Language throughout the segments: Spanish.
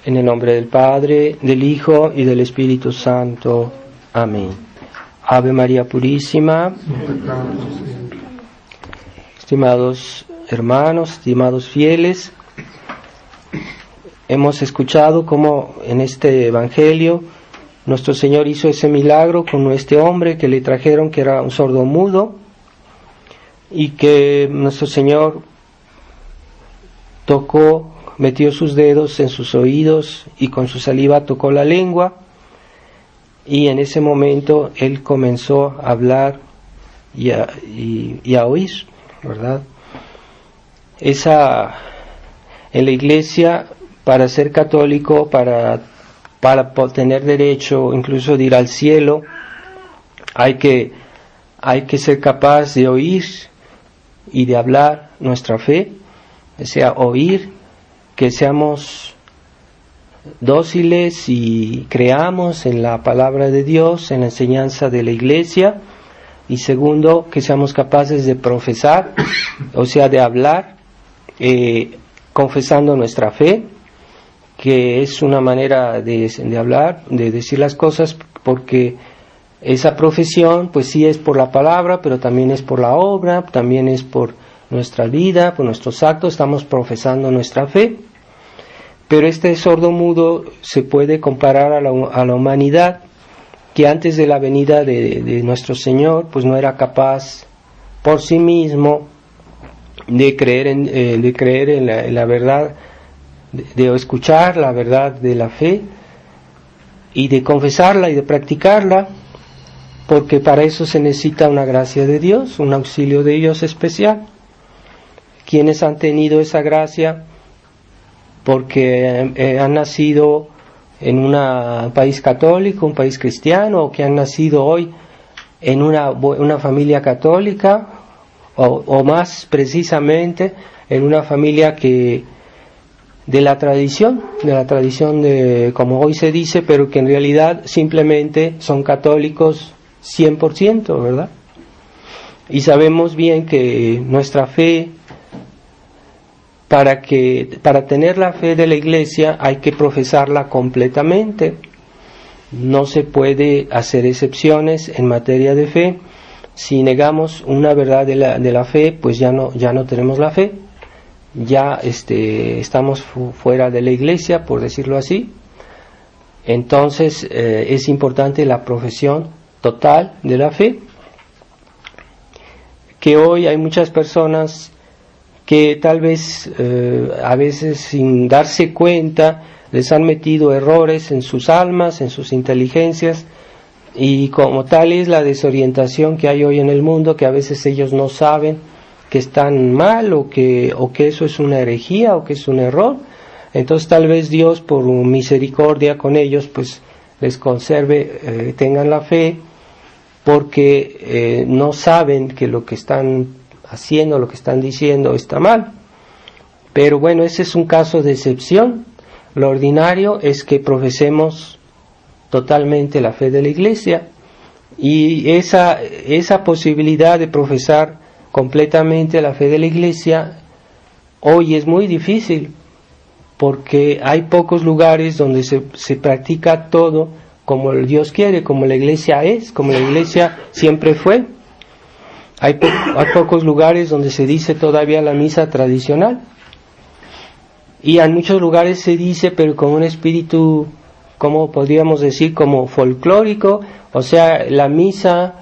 En el nombre del Padre, del Hijo y del Espíritu Santo. Amén. Ave María Purísima. Estimados hermanos, estimados fieles, hemos escuchado cómo en este Evangelio nuestro Señor hizo ese milagro con este hombre que le trajeron, que era un sordomudo, y que nuestro Señor tocó, metió sus dedos en sus oídos y con su saliva tocó la lengua, y en ese momento él comenzó a hablar y a oír, ¿verdad? En la Iglesia, para ser católico, para tener derecho incluso de ir al cielo, hay que ser capaz de oír y de hablar nuestra fe, o sea, oír, que seamos dóciles y creamos en la palabra de Dios, en la enseñanza de la Iglesia, y segundo, que seamos capaces de profesar, o sea, de hablar, confesando nuestra fe, que es una manera de hablar, de decir las cosas, porque esa profesión pues sí es por la palabra, pero también es por la obra, también es por nuestra vida, por nuestros actos, estamos profesando nuestra fe. Pero este sordomudo se puede comparar a la humanidad, que antes de la venida de nuestro Señor pues no era capaz por sí mismo de creer en la verdad, de escuchar la verdad de la fe y de confesarla y de practicarla, porque para eso se necesita una gracia de Dios, un auxilio de Dios especial. ¿Quiénes han tenido esa gracia? Porque han nacido en un país católico, un país cristiano, o que han nacido hoy en una familia católica, o más precisamente en una familia de la tradición como hoy se dice, pero que en realidad simplemente son católicos 100%, ¿verdad? Y sabemos bien que nuestra fe, para tener la fe de la Iglesia hay que profesarla completamente. No se puede hacer excepciones en materia de fe. Si negamos una verdad de la fe, pues ya no tenemos la fe. Ya estamos fuera de la Iglesia, por decirlo así. Entonces es importante la profesión total de la fe, que hoy hay muchas personas que tal vez a veces sin darse cuenta les han metido errores en sus almas, en sus inteligencias, y como tal es la desorientación que hay hoy en el mundo, que a veces ellos no saben que están mal, o que eso es una herejía, o que es un error. Entonces tal vez Dios, por misericordia con ellos, pues les conserve, tengan la fe, porque no saben que lo que están haciendo, lo que están diciendo está mal. Pero bueno, ese es un caso de excepción. Lo ordinario es que profesemos totalmente la fe de la Iglesia, y esa posibilidad de profesar completamente la fe de la Iglesia hoy es muy difícil, porque hay pocos lugares donde se practica todo como el Dios quiere, como la Iglesia es, como la Iglesia siempre fue. Hay pocos lugares donde se dice todavía la misa tradicional, y en muchos lugares se dice, pero con un espíritu, como podríamos decir, como folclórico, o sea, la misa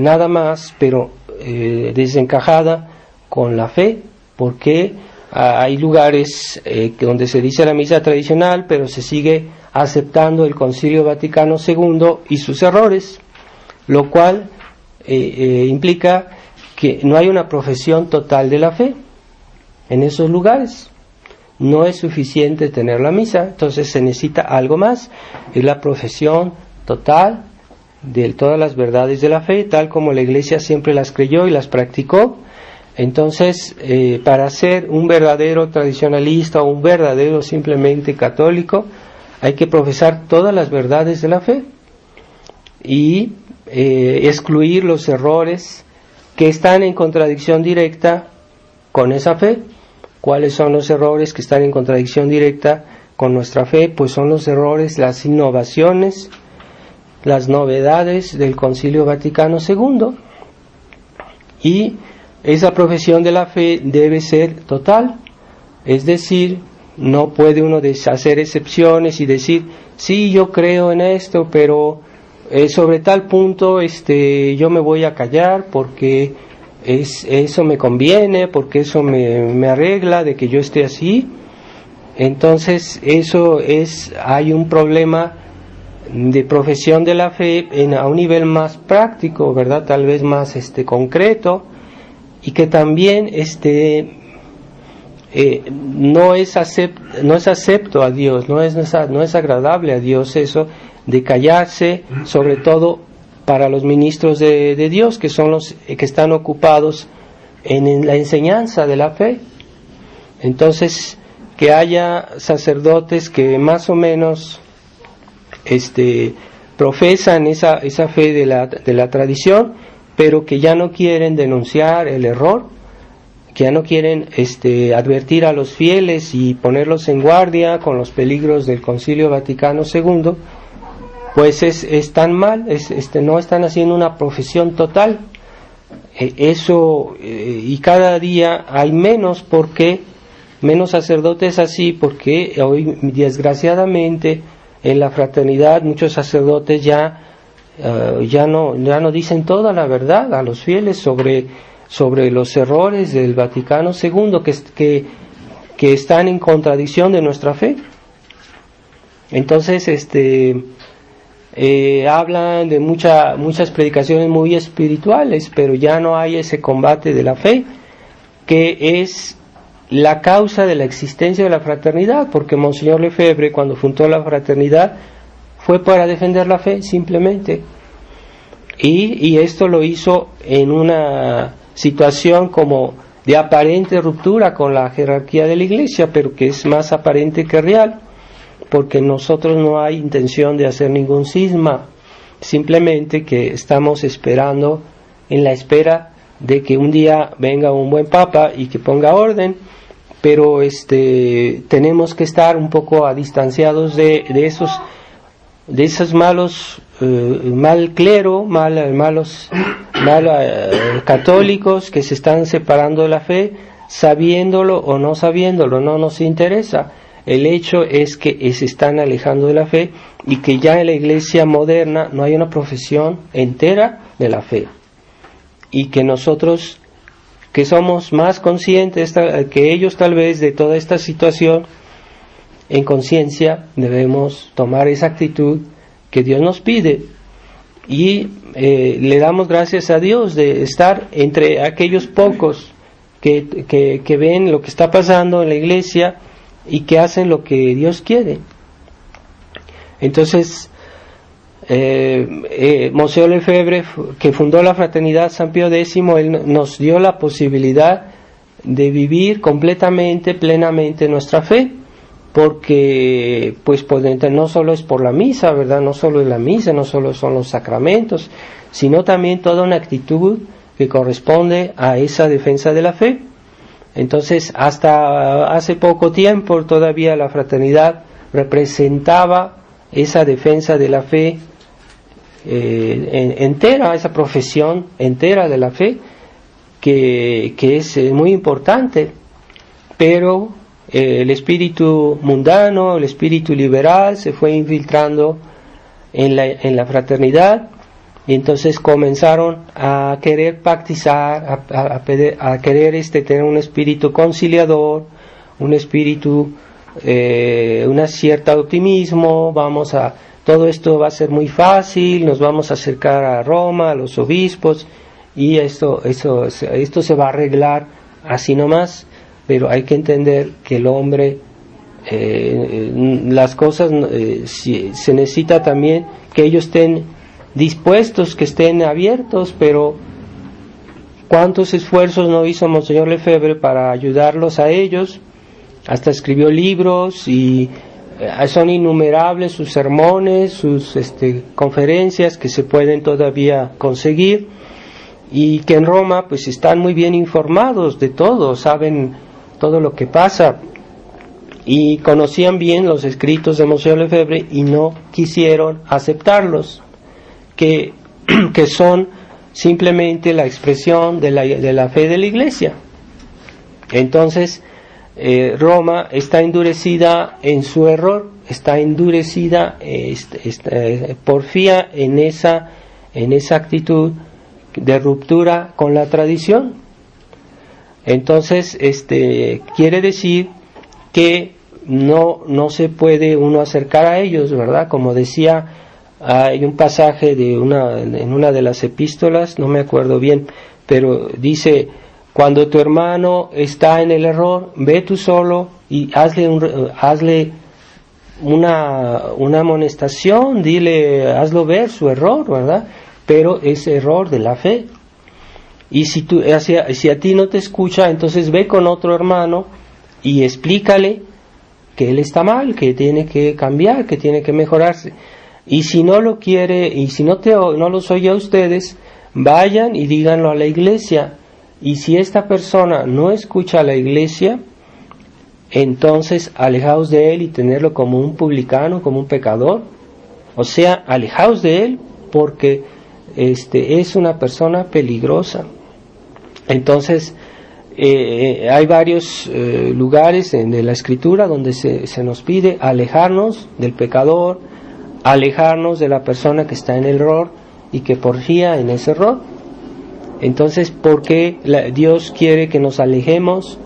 nada más, pero desencajada con la fe, porque hay lugares donde se dice la misa tradicional, pero se sigue aceptando el Concilio Vaticano II y sus errores, lo cual implica que no hay una profesión total de la fe en esos lugares. No es suficiente tener la misa, entonces se necesita algo más, es la profesión total de todas las verdades de la fe, tal como la Iglesia siempre las creyó y las practicó. Entonces, para ser un verdadero tradicionalista o un verdadero simplemente católico, hay que profesar todas las verdades de la fe y excluir los errores que están en contradicción directa con esa fe. ¿Cuáles son los errores que están en contradicción directa con nuestra fe, pues son los errores, las innovaciones, las novedades del Concilio Vaticano II. Y esa profesión de la fe debe ser total, es decir, no puede uno hacer excepciones y decir, sí, yo creo en esto, pero sobre tal punto yo me voy a callar porque eso me conviene, porque eso me arregla de que yo esté así. Entonces hay un problema de profesión de la fe a un nivel más práctico, ¿verdad? Tal vez más concreto, y que también no es acepto a Dios, no es agradable a Dios eso de callarse, sobre todo para los ministros de Dios, que son los que están ocupados en la enseñanza de la fe. Entonces, que haya sacerdotes que más o menos profesan esa fe de la tradición, pero que ya no quieren denunciar el error, que ya no quieren advertir a los fieles y ponerlos en guardia con los peligros del Concilio Vaticano II, pues es tan mal, no están haciendo una profesión total. Y cada día hay menos sacerdotes así, porque hoy desgraciadamente en la fraternidad muchos sacerdotes ya no dicen toda la verdad a los fieles sobre los errores del Vaticano II que están en contradicción de nuestra fe. Entonces hablan de muchas predicaciones muy espirituales, pero ya no hay ese combate de la fe, que es la causa de la existencia de la fraternidad, porque Monseñor Lefebvre, cuando fundó la fraternidad, fue para defender la fe simplemente, y esto lo hizo en una situación como de aparente ruptura con la jerarquía de la Iglesia, pero que es más aparente que real, porque nosotros no hay intención de hacer ningún cisma, simplemente que estamos esperando, en la espera de que un día venga un buen papa y que ponga orden, pero tenemos que estar un poco distanciados de esos malos mal clero, malos católicos que se están separando de la fe, sabiéndolo o no sabiéndolo, no nos interesa. El hecho es que se están alejando de la fe y que ya en la Iglesia moderna no hay una profesión entera de la fe, y que nosotros, que somos más conscientes que ellos tal vez de toda esta situación, en conciencia debemos tomar esa actitud que Dios nos pide, y le damos gracias a Dios de estar entre aquellos pocos que ven lo que está pasando en la Iglesia y que hacen lo que Dios quiere. Entonces, Monseñor Lefebvre, que fundó la Fraternidad San Pío X, él nos dio la posibilidad de vivir completamente, plenamente nuestra fe, porque pues no solo es por la misa, ¿verdad? No solo es la misa, no solo son los sacramentos, sino también toda una actitud que corresponde a esa defensa de la fe. Entonces, hasta hace poco tiempo todavía la fraternidad representaba esa defensa de la fe entera, esa profesión entera de la fe, que es muy importante, pero el espíritu mundano, el espíritu liberal se fue infiltrando en la fraternidad, y entonces comenzaron a querer pactizar, a querer tener un espíritu conciliador, un espíritu, una cierta optimismo. Todo esto va a ser muy fácil, nos vamos a acercar a Roma, a los obispos, y esto se va a arreglar así nomás. Pero hay que entender que el hombre, las cosas, se necesita también que ellos estén dispuestos, que estén abiertos. Pero cuántos esfuerzos no hizo Monseñor Lefebvre para ayudarlos a ellos, hasta escribió libros, y son innumerables sus sermones, sus conferencias que se pueden todavía conseguir, y que en Roma pues están muy bien informados de todo, saben todo lo que pasa, y conocían bien los escritos de Monsieur Lefebvre y no quisieron aceptarlos, que son simplemente la expresión de la fe de la Iglesia. Entonces, Roma está endurecida en su error, está endurecida, porfía en esa actitud de ruptura con la tradición. Entonces, quiere decir que no se puede uno acercar a ellos, ¿verdad? Como decía, hay un pasaje en una de las epístolas, no me acuerdo bien, pero dice: cuando tu hermano está en el error, ve tú solo y hazle una amonestación, hazlo ver su error, ¿verdad? Pero es error de la fe. Y si a ti no te escucha, entonces ve con otro hermano y explícale que él está mal, que tiene que cambiar, que tiene que mejorarse. Y si no lo quiere, y si no los oye a ustedes, vayan y díganlo a la iglesia. Y si esta persona no escucha a la iglesia, entonces alejaos de él y tenerlo como un publicano, como un pecador. O sea, alejaos de él porque es una persona peligrosa. Entonces, hay varios lugares de la Escritura donde se nos pide alejarnos del pecador, alejarnos de la persona que está en el error y que porfía en ese error. Entonces, ¿por qué Dios quiere que nos alejemos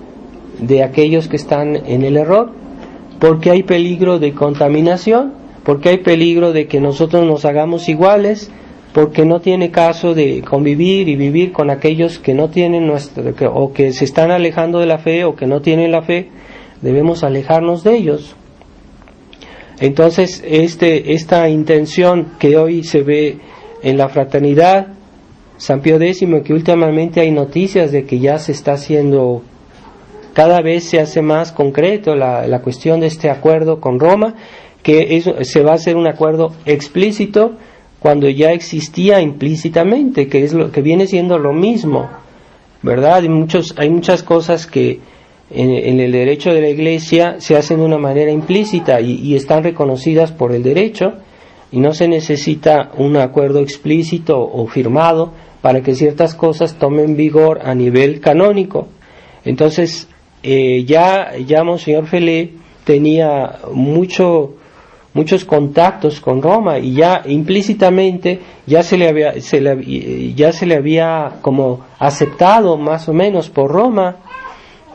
de aquellos que están en el error? Porque hay peligro de contaminación, porque hay peligro de que nosotros nos hagamos iguales, porque no tiene caso de convivir y vivir con aquellos que no tienen o que se están alejando de la fe o que no tienen la fe. Debemos alejarnos de ellos. Entonces, esta intención que hoy se ve en la fraternidad, San Pío X, que últimamente hay noticias de que ya se está haciendo, cada vez se hace más concreto la cuestión de este acuerdo con Roma, que se va a hacer un acuerdo explícito cuando ya existía implícitamente, que es lo que viene siendo lo mismo, ¿verdad? Hay muchas cosas que en el derecho de la Iglesia se hacen de una manera implícita y están reconocidas por el derecho, y no se necesita un acuerdo explícito o firmado para que ciertas cosas tomen vigor a nivel canónico. Entonces, ya Monseñor Felé tenía muchos contactos con Roma y ya implícitamente ya se le había como aceptado más o menos por Roma,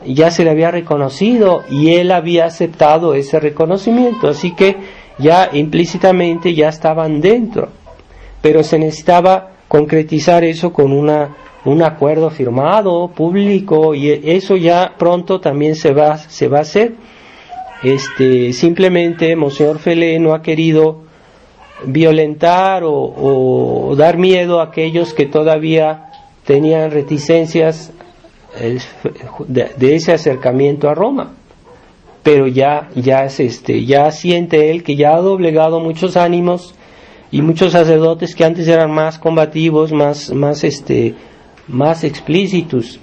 ya se le había reconocido y él había aceptado ese reconocimiento, así que ya implícitamente ya estaban dentro, pero se necesitaba concretizar eso con un acuerdo firmado, público, y eso ya pronto también se va a hacer. Simplemente Monseñor Felé no ha querido violentar o dar miedo a aquellos que todavía tenían reticencias de ese acercamiento a Roma, pero ya siente él que ya ha doblegado muchos ánimos, y muchos sacerdotes que antes eran más combativos, más explícitos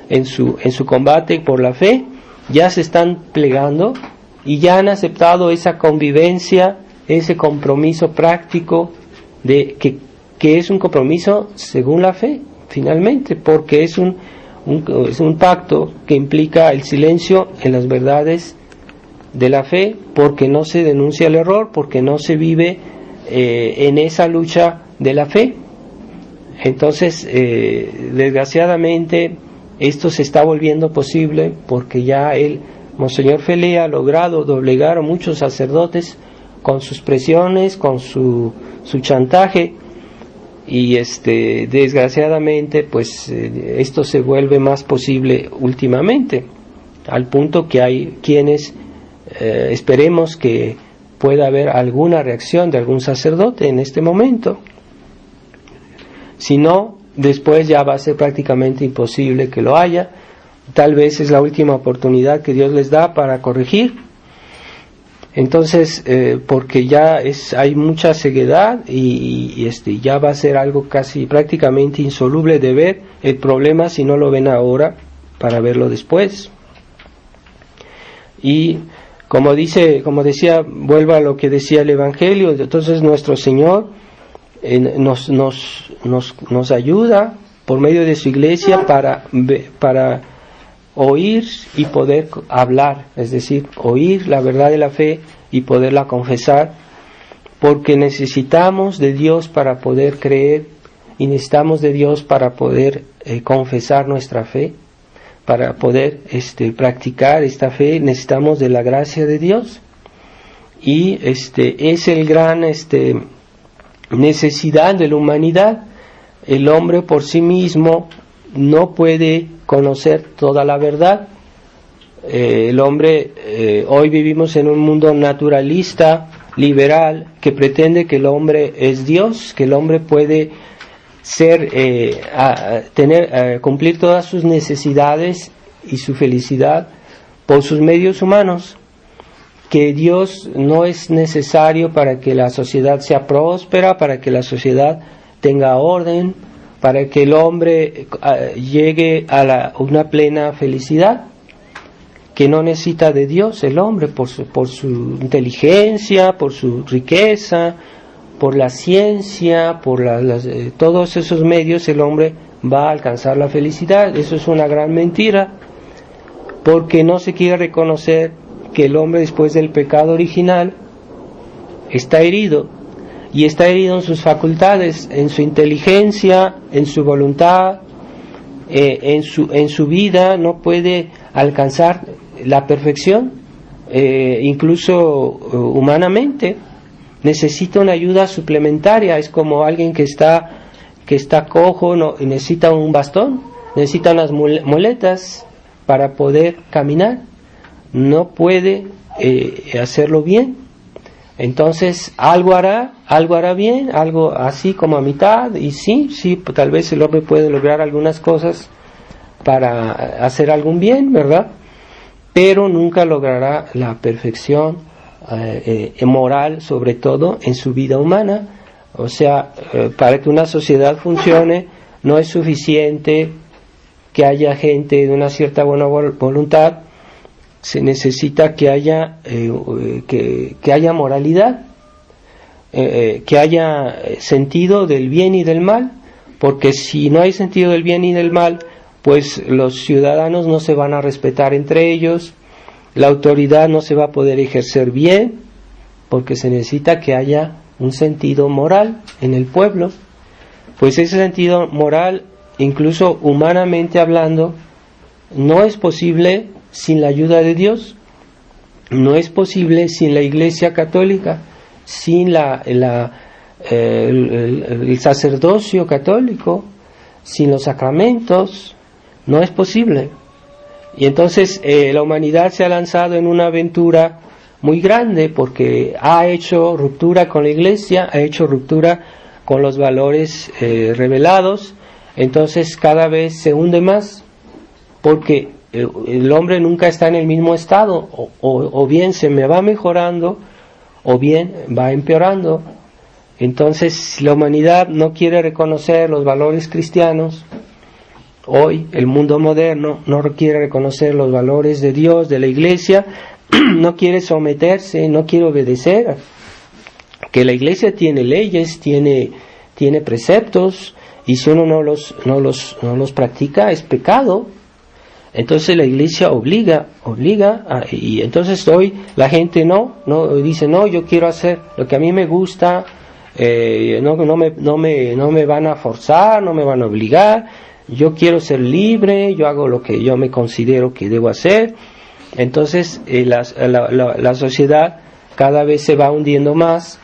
en su combate por la fe, ya se están plegando y ya han aceptado esa convivencia, ese compromiso práctico de que es un compromiso según la fe, finalmente, porque es un pacto que implica el silencio en las verdades de la fe, porque no se denuncia el error, porque no se vive en esa lucha de la fe. Entonces, desgraciadamente, esto se está volviendo posible porque ya Monseñor Felé ha logrado doblegar a muchos sacerdotes con sus presiones, con su chantaje, y desgraciadamente pues esto se vuelve más posible últimamente, al punto que hay quienes esperemos que pueda haber alguna reacción de algún sacerdote en este momento. Si no, después ya va a ser prácticamente imposible que lo haya. Tal vez es la última oportunidad que Dios les da para corregir. Entonces, porque ya hay mucha ceguedad y ya va a ser algo casi prácticamente insoluble de ver el problema si no lo ven ahora para verlo después. Y como decía, vuelvo a lo que decía el Evangelio, entonces nuestro Señor nos ayuda por medio de su iglesia para oír y poder hablar, es decir, oír la verdad de la fe y poderla confesar, porque necesitamos de Dios para poder creer y necesitamos de Dios para poder confesar nuestra fe. Para poder practicar esta fe necesitamos de la gracia de Dios, y es el gran necesidad de la humanidad. El hombre por sí mismo no puede conocer toda la verdad. El hombre, hoy vivimos en un mundo naturalista, liberal, que pretende que el hombre es Dios, que el hombre puede ser, cumplir todas sus necesidades y su felicidad por sus medios humanos, que Dios no es necesario para que la sociedad sea próspera, para que la sociedad tenga orden, para que el hombre llegue a una plena felicidad, que no necesita de Dios el hombre por su inteligencia, por su riqueza, por la ciencia, por todos esos medios el hombre va a alcanzar la felicidad. Eso es una gran mentira, porque no se quiere reconocer que el hombre, después del pecado original, está herido, y está herido en sus facultades, en su inteligencia, en su voluntad, en su vida. No puede alcanzar la perfección, incluso humanamente. Necesita una ayuda suplementaria. Es como alguien que está cojo, y necesita un bastón, necesita unas muletas para poder caminar. No puede hacerlo bien. Entonces algo hará bien, algo así como a mitad, y sí, tal vez el hombre puede lograr algunas cosas para hacer algún bien, ¿verdad? Pero nunca logrará la perfección moral, sobre todo en su vida humana. O sea, para que una sociedad funcione no es suficiente que haya gente de una cierta buena voluntad. Se necesita que haya moralidad, que haya sentido del bien y del mal, porque si no hay sentido del bien y del mal, pues los ciudadanos no se van a respetar entre ellos, la autoridad no se va a poder ejercer bien, porque se necesita que haya un sentido moral en el pueblo. Pues ese sentido moral, incluso humanamente hablando, no es posible sin la ayuda de Dios, no es posible sin la Iglesia Católica, sin el sacerdocio católico, sin los sacramentos, no es posible. Y entonces la humanidad se ha lanzado en una aventura muy grande, porque ha hecho ruptura con la Iglesia, ha hecho ruptura con los valores revelados. Entonces cada vez se hunde más, porque el hombre nunca está en el mismo estado, o bien se me va mejorando o bien va empeorando. Entonces la humanidad no quiere reconocer los valores cristianos. Hoy el mundo moderno no quiere reconocer los valores de Dios, de la Iglesia, no quiere someterse, no quiere obedecer. Que la Iglesia tiene leyes, tiene preceptos, y si uno no los practica es pecado. Entonces la Iglesia obliga, y entonces hoy la gente no dice, no, yo quiero hacer lo que a mí me gusta, no me van a forzar, no me van a obligar, yo quiero ser libre, yo hago lo que yo me considero que debo hacer. Entonces la sociedad cada vez se va hundiendo más,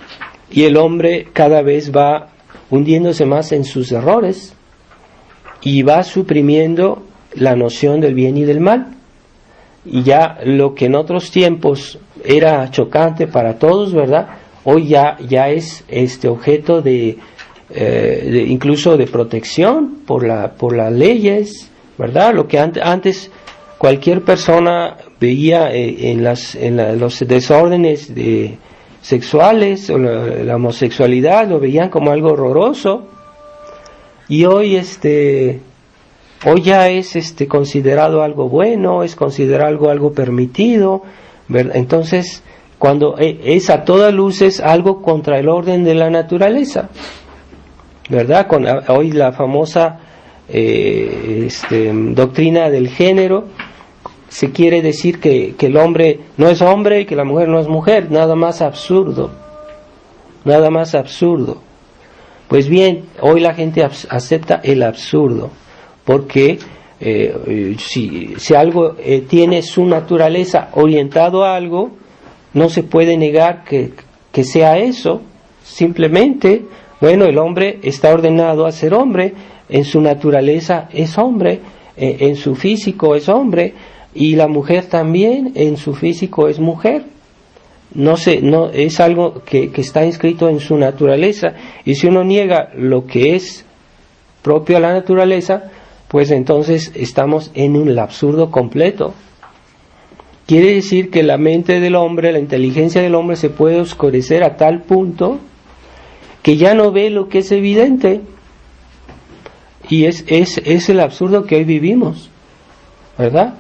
y el hombre cada vez va hundiéndose más en sus errores, y va suprimiendo la noción del bien y del mal. Y ya lo que en otros tiempos era chocante para todos, ¿verdad? Hoy ya es objeto de incluso de protección por las leyes, ¿verdad? Lo que antes cualquier persona veía en los desórdenes sexuales o la homosexualidad, lo veían como algo horroroso, y hoy ya es considerado algo bueno, es considerado algo permitido, ¿verdad? Entonces, cuando es a todas luces algo contra el orden de la naturaleza, ¿verdad? Hoy la famosa doctrina del género, se quiere decir que el hombre no es hombre y que la mujer no es mujer. Nada más absurdo, nada más absurdo. Pues bien, hoy la gente acepta el absurdo, porque si algo tiene su naturaleza orientado a algo, no se puede negar que sea eso. Simplemente, bueno, el hombre está ordenado a ser hombre, en su naturaleza es hombre, en su físico es hombre, y la mujer también en su físico es mujer. No es algo que está inscrito en su naturaleza, y si uno niega lo que es propio a la naturaleza, pues entonces estamos en un absurdo completo. Quiere decir que la mente del hombre, la inteligencia del hombre se puede oscurecer a tal punto que ya no ve lo que es evidente, y es el absurdo que hoy vivimos, ¿verdad?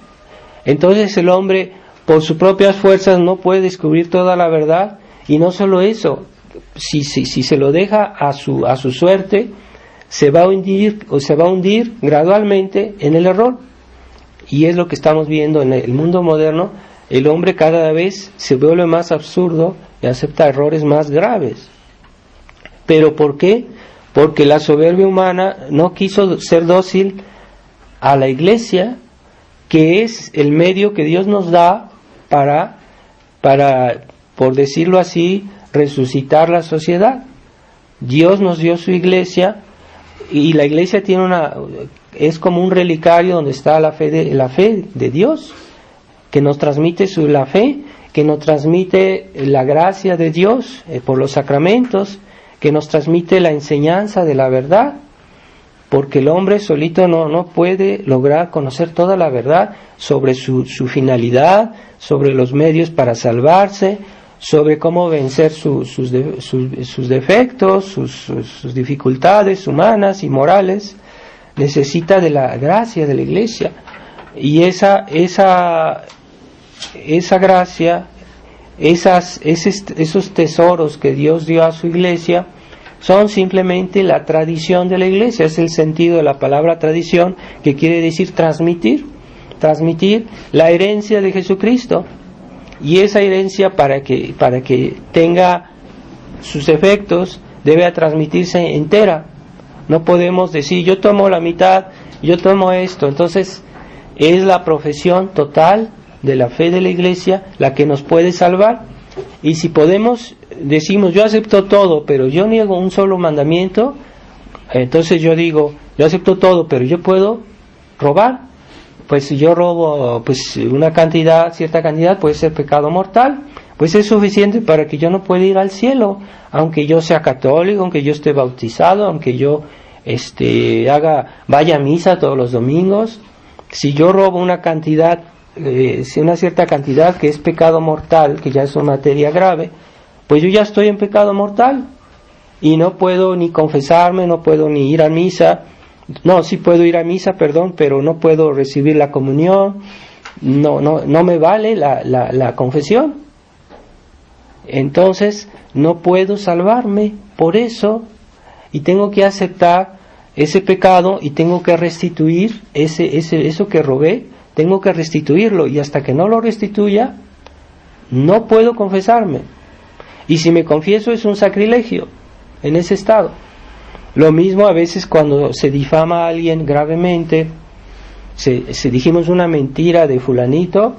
Entonces el hombre por sus propias fuerzas no puede descubrir toda la verdad, y no solo eso, si se lo deja a su suerte, se va a hundir gradualmente en el error. Y es lo que estamos viendo en el mundo moderno. El hombre cada vez se vuelve más absurdo y acepta errores más graves. ¿Pero por qué? Porque la soberbia humana no quiso ser dócil a la iglesia, que es el medio que Dios nos da para, por decirlo así, resucitar la sociedad. Dios nos dio su iglesia, y la iglesia es como un relicario donde está la fe de Dios, que nos transmite la fe, que nos transmite la gracia de Dios por los sacramentos, que nos transmite la enseñanza de la verdad, porque el hombre solito no puede lograr conocer toda la verdad sobre su finalidad, sobre los medios para salvarse, sobre cómo vencer sus defectos, sus dificultades humanas y morales. Necesita de la gracia de la iglesia, y esa gracia, esos tesoros que Dios dio a su iglesia, son simplemente la tradición de la iglesia. Es el sentido de la palabra tradición, que quiere decir transmitir la herencia de Jesucristo. Y esa herencia, para que tenga sus efectos, debe transmitirse entera. No podemos decir, yo tomo la mitad, yo tomo esto. Entonces, es la profesión total de la fe de la iglesia la que nos puede salvar. Y si decimos, yo acepto todo, pero yo niego un solo mandamiento, entonces yo digo, yo acepto todo, pero yo puedo robar. Pues si yo robo cierta cantidad, puede ser pecado mortal. Pues es suficiente para que yo no pueda ir al cielo, aunque yo sea católico, aunque yo esté bautizado, aunque yo vaya a misa todos los domingos. Si yo robo una cierta cantidad que es pecado mortal, que ya es una materia grave, pues yo ya estoy en pecado mortal y no puedo ni confesarme, no puedo ni ir a misa. No, sí puedo ir a misa, pero no puedo recibir la comunión. No me vale la confesión. Entonces no puedo salvarme por eso, y tengo que aceptar ese pecado, y tengo que restituir eso que robé, tengo que restituirlo, y hasta que no lo restituya no puedo confesarme. Y si me confieso es un sacrilegio en ese estado. Lo mismo a veces cuando se difama a alguien gravemente, se dijimos una mentira de fulanito,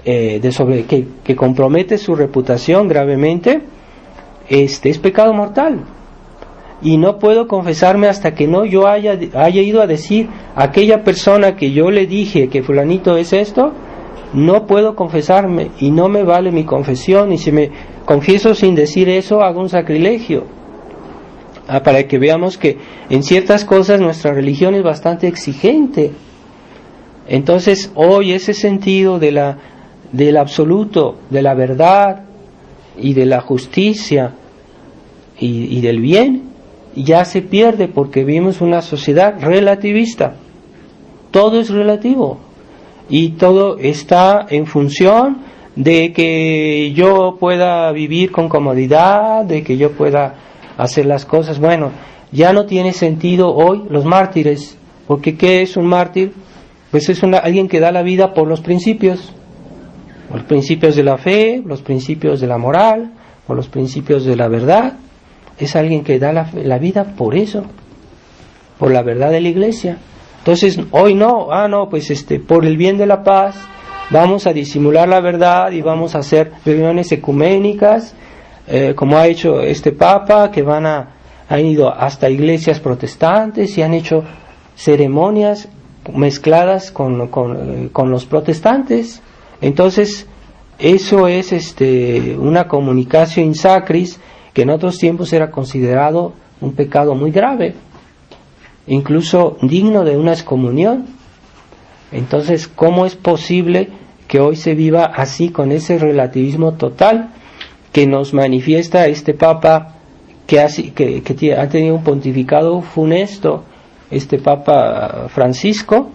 que compromete su reputación gravemente, es pecado mortal. Y no puedo confesarme hasta que yo haya ido a decir a aquella persona que yo le dije que fulanito es esto. No puedo confesarme, y no me vale mi confesión, y si me confieso sin decir eso, hago un sacrilegio. Para que veamos que en ciertas cosas nuestra religión es bastante exigente. Entonces hoy ese sentido del absoluto, de la verdad y de la justicia y del bien, ya se pierde, porque vivimos una sociedad relativista. Todo es relativo, y todo está en función de que yo pueda vivir con comodidad, de que yo pueda hacer las cosas. Bueno, ya no tiene sentido hoy los mártires, porque ¿qué es un mártir? Pues es alguien que da la vida por los principios de la fe, los principios de la moral, por los principios de la verdad. Es alguien que da la vida por eso, por la verdad de la Iglesia. Entonces, hoy no, pues por el bien de la paz, vamos a disimular la verdad y vamos a hacer reuniones ecuménicas, como ha hecho este Papa, que han ido hasta iglesias protestantes y han hecho ceremonias mezcladas con los protestantes. Entonces, eso es una comunicatio in sacris, que en otros tiempos era considerado un pecado muy grave, incluso digno de una excomunión. Entonces, ¿cómo es posible que hoy se viva así, con ese relativismo total que nos manifiesta este Papa, que ha tenido un pontificado funesto, este Papa Francisco,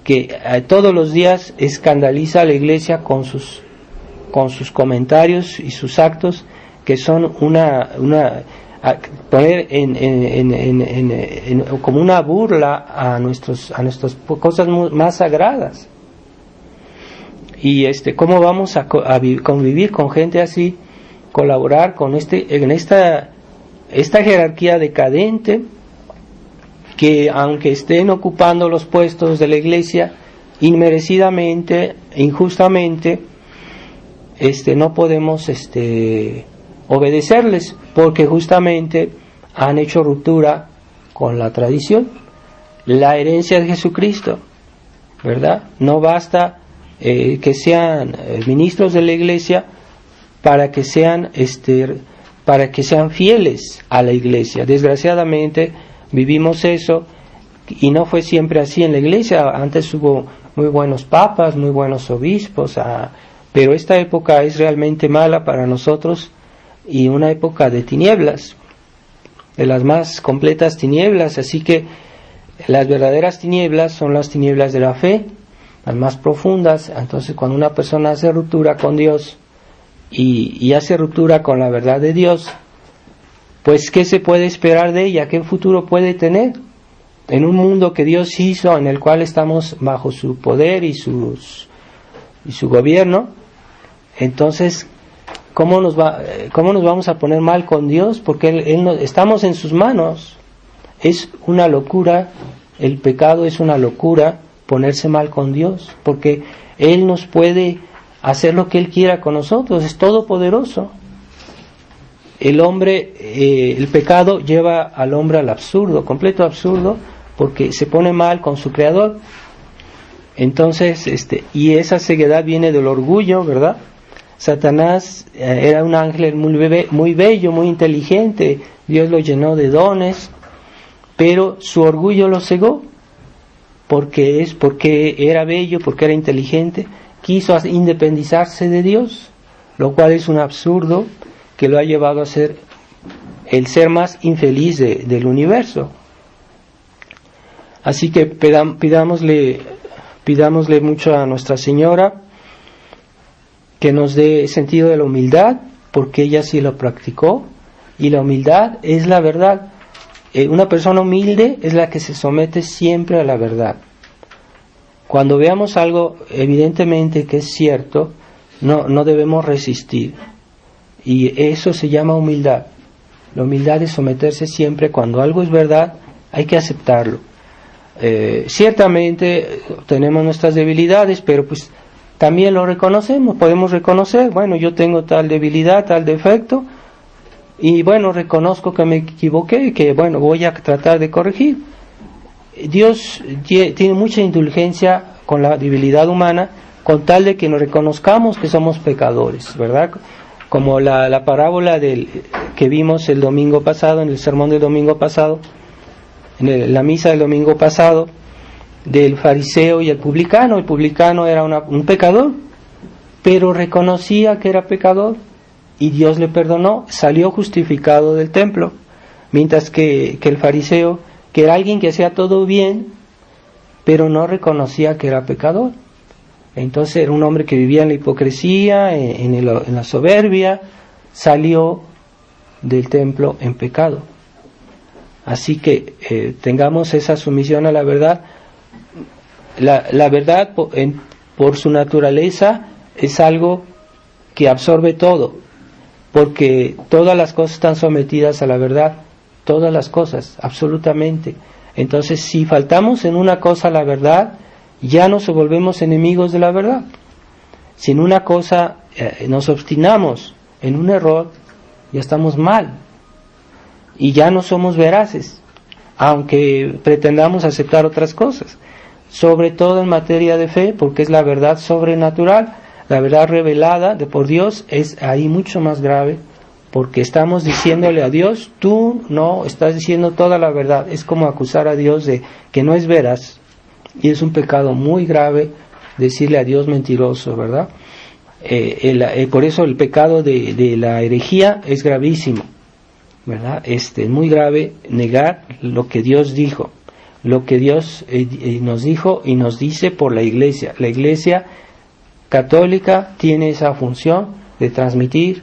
que todos los días escandaliza a la Iglesia con sus comentarios y sus actos, que son poner como una burla a nuestras cosas más sagradas. Y cómo vamos a convivir con gente así, colaborar con esta jerarquía decadente, que aunque estén ocupando los puestos de la Iglesia inmerecidamente, injustamente, no podemos obedecerles, porque justamente han hecho ruptura con la tradición, la herencia de Jesucristo, ¿verdad? No basta que sean ministros de la Iglesia para que sean fieles a la Iglesia. Desgraciadamente vivimos eso, y no fue siempre así en la Iglesia. Antes hubo muy buenos papas, muy buenos obispos, pero esta época es realmente mala para nosotros, y una época de tinieblas, de las más completas tinieblas. Así que las verdaderas tinieblas son las tinieblas de la fe, las más profundas. Entonces, cuando una persona hace ruptura con Dios y hace ruptura con la verdad de Dios, pues ¿qué se puede esperar de ella? ¿Qué futuro puede tener en un mundo que Dios hizo, en el cual estamos bajo su poder y su gobierno? Entonces, ¿cómo nos vamos a poner mal con Dios? Porque estamos en sus manos. Es una locura, el pecado es una locura, ponerse mal con Dios, porque Él nos puede hacer lo que Él quiera con nosotros, es todopoderoso. El pecado lleva al hombre al absurdo, completo absurdo, porque se pone mal con su Creador. Entonces, y esa ceguedad viene del orgullo, ¿verdad? Satanás era un ángel muy bello, muy inteligente, Dios lo llenó de dones, pero su orgullo lo cegó, porque era bello, porque era inteligente, quiso independizarse de Dios, lo cual es un absurdo que lo ha llevado a ser el ser más infeliz del universo. Así que pidámosle mucho a Nuestra Señora que nos dé sentido de la humildad, porque ella sí lo practicó, y la humildad es la verdad. Una persona humilde es la que se somete siempre a la verdad. Cuando veamos algo evidentemente que es cierto, no debemos resistir, y eso se llama humildad. La humildad es someterse siempre. Cuando algo es verdad, hay que aceptarlo. Ciertamente tenemos nuestras debilidades, pero pues también lo reconocemos, podemos reconocer, bueno, yo tengo tal debilidad, tal defecto, y bueno, reconozco que me equivoqué, que bueno, voy a tratar de corregir. Dios tiene mucha indulgencia con la debilidad humana, con tal de que nos reconozcamos que somos pecadores, ¿verdad? Como la parábola que vimos el domingo pasado, en el sermón del domingo pasado, en la misa del domingo pasado, del fariseo y el publicano. El publicano era un pecador, pero reconocía que era pecador y Dios le perdonó, salió justificado del templo, mientras que el fariseo, que era alguien que hacía todo bien, pero no reconocía que era pecador. Entonces era un hombre que vivía en la hipocresía, en la soberbia, salió del templo en pecado. Así que tengamos esa sumisión a la verdad. La verdad por su naturaleza es algo que absorbe todo, porque todas las cosas están sometidas a la verdad, todas las cosas, absolutamente. Entonces, si faltamos en una cosa a la verdad, ya nos volvemos enemigos de la verdad. Si en una cosa nos obstinamos en un error, ya estamos mal y ya no somos veraces, aunque pretendamos aceptar otras cosas, sobre todo en materia de fe, porque es la verdad sobrenatural. La verdad revelada por Dios es ahí mucho más grave, porque estamos diciéndole a Dios, tú no estás diciendo toda la verdad. Es como acusar a Dios de que no es veraz, y es un pecado muy grave decirle a Dios mentiroso, ¿verdad? Por eso el pecado de la herejía es gravísimo, ¿verdad? Es muy grave negar lo que Dios dijo, lo que Dios nos dijo y nos dice por la Iglesia. La Iglesia católica tiene esa función de transmitir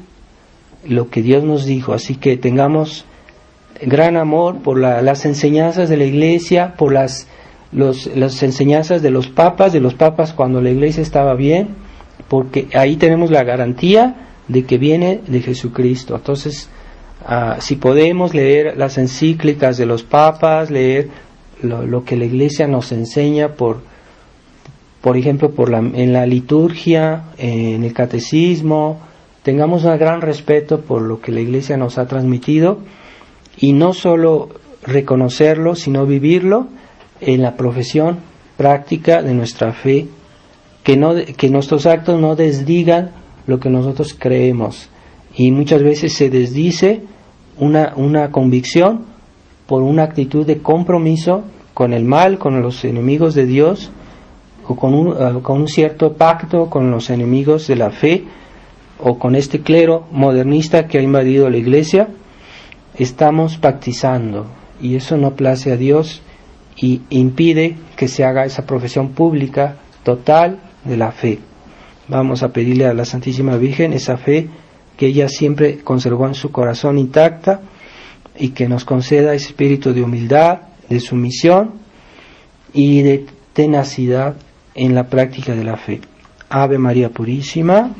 lo que Dios nos dijo, así que tengamos gran amor por las enseñanzas de la Iglesia, por las enseñanzas de los papas cuando la Iglesia estaba bien, porque ahí tenemos la garantía de que viene de Jesucristo. Entonces, si podemos leer las encíclicas de los papas, leer lo que la Iglesia nos enseña por ejemplo, en la liturgia, en el catecismo, tengamos un gran respeto por lo que la Iglesia nos ha transmitido, y no solo reconocerlo, sino vivirlo en la profesión práctica de nuestra fe, que nuestros actos no desdigan lo que nosotros creemos. Y muchas veces se desdice una convicción por una actitud de compromiso con el mal, con los enemigos de Dios, o con un cierto pacto con los enemigos de la fe, o con este clero modernista que ha invadido la Iglesia. Estamos pactizando, y eso no place a Dios y impide que se haga esa profesión pública total de la fe. Vamos a pedirle a la Santísima Virgen esa fe que ella siempre conservó en su corazón intacta, y que nos conceda ese espíritu de humildad, de sumisión y de tenacidad en la práctica de la fe. Ave María Purísima.